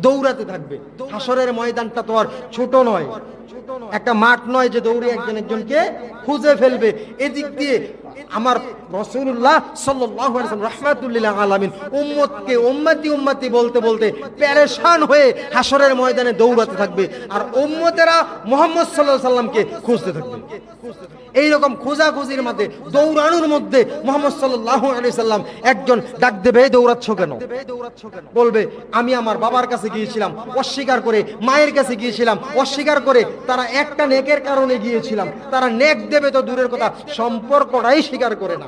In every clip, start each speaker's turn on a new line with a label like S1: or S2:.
S1: দৌড়াতে থাকবে। হাসরের ময়দানটা তো আর ছোট নয়, একটা মাঠ নয় যে দৌড়ে একজন একজনকে খুঁজে ফেলবে। এদিক দিয়ে আমার রাসূলুল্লাহ সাল্লাল্লাহু আলাইহি ওয়াসাল্লাম রাহমাতুল লিল আলামিন উম্মতকে উম্মতি উম্মতি বলতে বলতে পেরেশান হয়ে হাসরের ময়দানে দৌড়াতে থাকবে, আর উম্মতেরা মুহাম্মদ সাল্লাল্লাহু আলাইহি ওয়াসাল্লামকে খুঁজতে থাকবে। এইরকম খোঁজাখুঁজির মধ্যে, দৌড়ানোর মধ্যে মুহাম্মদ সাল্লাল্লাহু আলাইহি ওয়াসাল্লাম একজন ডাক দেবে, দৌড়াচ্ছ কেন? বলবে আমি আমার বাবার কাছে গিয়েছিলাম, অস্বীকার করে, মায়ের কাছে গিয়েছিলাম, অস্বীকার করে, তারা একটা নেকের কারণে গিয়েছিলাম। তারা নেক দেবে তো দূরের কথা, সম্পর্কটাই স্বীকার করে না,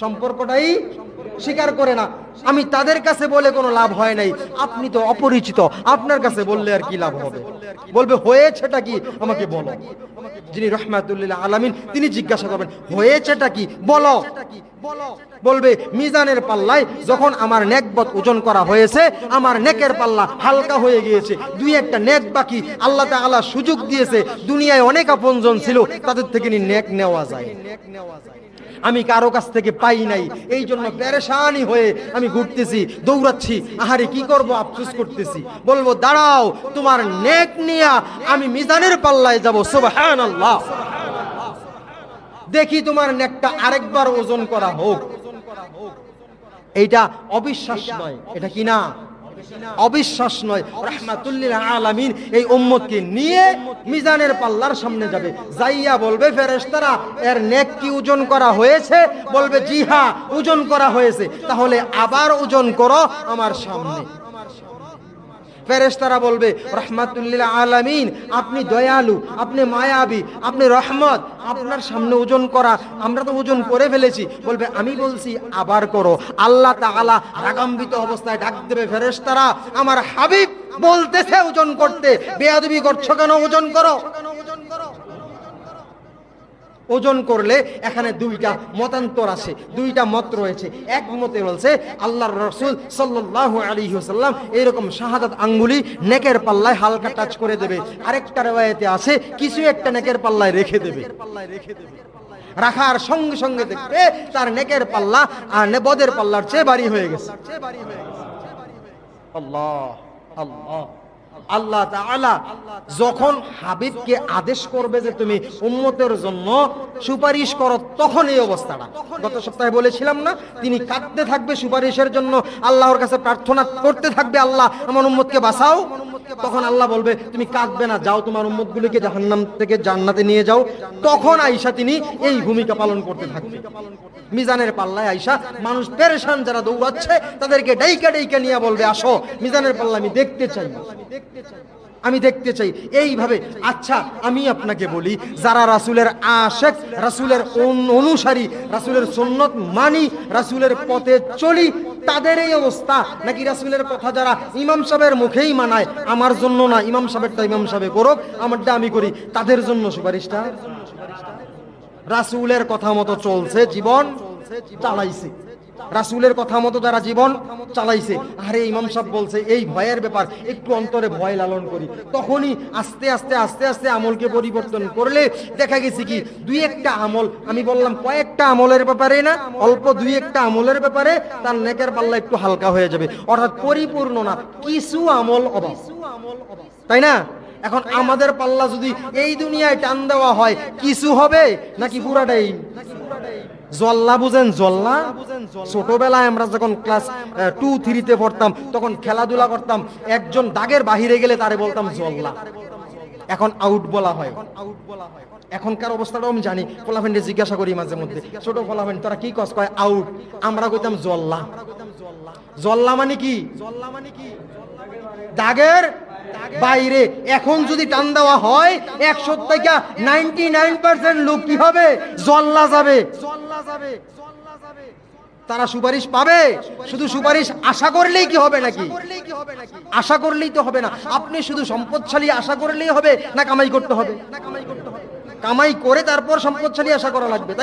S1: সম্পর্কটাই স্বীকার করে না। আমি তাদের কাছে বলে কোনো লাভ হয় নাই, আপনি তো অপরিচিত, আপনার কাছে বললে আর কি লাভ হবে? বলবে হয়েছেটা কি আমাকে বলো। যিনি রাহমাতুল লিল আলামিন তিনি জিজ্ঞাসা করবেন হয়েছেটা কি বলো। বলবে মিজানের পাল্লায় যখন আমার নেকবত ওজন করা হয়েছে, আমার নেকের পাল্লা হালকা হয়ে গিয়েছে, দুই একটা নেক বাকি আল্লাহ তাআলা সুযোগ দিয়েছে, দুনিয়ায় অনেক আপনজন ছিল তাদের থেকে নেক নেওয়া যায়, আমি কারো কাছ থেকে পাই নাই, এই জন্য পেরেশানি হয়ে আমি ঘুরতেছি, দৌড়াচ্ছি, আহারে কি করব, আফসোস করতেছি। বলবো দাঁড়াও, তোমার নেক নিয়া আমি মিজানের পাল্লায় যাব, সুবহানাল্লাহ, দেখি তোমার নেকটা আরেকবার ওজন করা হোক। এইটা অবিশ্বাস নয়, এটা কি না? অবিশ্বাস নয়। রাহমাতুল লিল আলামিন এই উম্মতকে নিয়ে মিজানের পাল্লার সামনে যাবে, যাইয়া বলবে ফেরেশতারা এর নেক কি ওজন করা হয়েছে? বলবে জি হ্যাঁ ওজন করা হয়েছে, তাহলে আবার ওজন করো আমার সামনে। ফেরেশতারা বলবে রাহমাতুল লিল আলামিন আপনি দয়ালু, আপনি মায়াবী, আপনি রহমত, আপনার সামনে ওজন করা, আমরা তো ওজন করে ফেলেছি। বলবে আমি বলছি আবার করো। আল্লাহ তাআলা রাগান্বিত অবস্থায় ডাক দেবে ফেরেশতারা আমার হাবিব বলতেছে ওজন করতে, বেয়াদবি করছো কেন? ওজন করো। ওজন করলে এখানে দুইটা মতান্তর আছে, দুইটা মত রয়েছে। এক মতে বলছে আল্লাহর রাসূল সাল্লাল্লাহু আলাইহি ওয়াসাল্লাম এরকম শাহাদাত আঙ্গুলি নেকের পাল্লায় হালকা টাচ করে দেবে। আরেকটা riwayate আছে কিছু একটা নেকের পাল্লায় রেখে দেবে, রাখার সঙ্গে সঙ্গে দেখবে তার নেকের পাল্লা আর বদের পাল্লার চেয়ে ভারী হয়ে গেছে। আল্লাহ আল্লাহ আল্লাহ তাআলা যখন হাবিবকে আদেশ করবে যে তুমি উম্মতের জন্য সুপারিশ করো, তখন এই অবস্থাটা গত সপ্তাহে বলেছিলাম না, তিনি কাঁদতে থাকবে সুপারিশের জন্য, আল্লাহর কাছে প্রার্থনা করতে থাকবে আল্লাহ আমার উম্মতকে বাঁচাও। তখন আল্লাহ বলবে তুমি কাঁদবে না, যাও তোমার উম্মতগুলিকে জাহান্নাম থেকে জান্নাতে নিয়ে যাও। তখন আয়েশা তিনি এই ভূমিকা পালন করতে থাকবে। মিজানের পাল্লায় আয়েশা মানুষ পেরেশান যারা দৌড়াচ্ছে তাদেরকে ডাইকা ডাইকা নিয়ে বলবে আসো মিজানের পাল্লা আমি দেখতে চাই, আমি দেখতে চাই। এইভাবে আচ্ছা আমি আপনাকে বলি, যারা রাসূলের আশিক, রাসূলের অনুসারী, রাসূলের সুন্নত মানি, রাসূলের পথে চলি, তাদের এই অবস্থা? নাকি রাসূলের কথা যারা ইমাম সাহেবের মুখেই মানায়, আমার জন্য না, ইমাম সাহেবটা ইমাম সাহেব করুক, আমারটা আমি করি, তাদের জন্য সুপারিশটা? রাসূলের কথা মতো চলছে, জীবন চালাইছে, রাসূলের কথা মতো যারা জীবন চালাইছে, আরে ইমাম সাহেব বলছে এই ভয়ের ব্যাপার, একটু অন্তরে ভয় লালন করি, তখনই আস্তে আস্তে আস্তে আস্তে আমলকে পরিবর্তন করলে দেখা গেছে কি দুই একটা আমল, আমি বললাম কয়েকটা আমলের ব্যাপারে না, অল্প দুই একটা আমলের ব্যাপারে তার নেকের পাল্লা একটু হালকা হয়ে যাবে, অর্থাৎ পরিপূর্ণ না, কিছু আমল অভাব, তাই না? এখন আমাদের পাল্লা যদি এই দুনিয়ায় টান দেওয়া হয় কিছু হবে নাকি পুরাটাই? জল্লা বুঝেন? জল্লা ছোটবেলায় আমরা যখন ক্লাস 2-3 পড়তাম তখন খেলাধুলা করতাম, একজন দাগের বাহিরে গেলে তারে বলতাম জল্লা, এখন আউট বলা হয়। এখনকার অবস্থাটাও আমি জানি, পোলাফেন্ডে জিজ্ঞাসা করি মাঝে মধ্যে, ছোট পোলাফেন্ড তোরা কি কস? কয় আউট। আমরা কইতাম জল্লা। জল্লা মানে কি? দাগের বাইরে। এখন যদি টান দেওয়া হয় 100 থেকে 99% লোক কি হবে? জল্লা যাবে। তারা সুপারিশ পাবে। শুধু সুপারিশ আশা করলেই কি হবে নাকি? আশা করলেই তো হবে না। আপনি শুধু সম্পদশালী আশা করলেই হবে না কামাই করতে হবে? কামাই করে তারপর সম্পদশালী আশা করা লাগবে।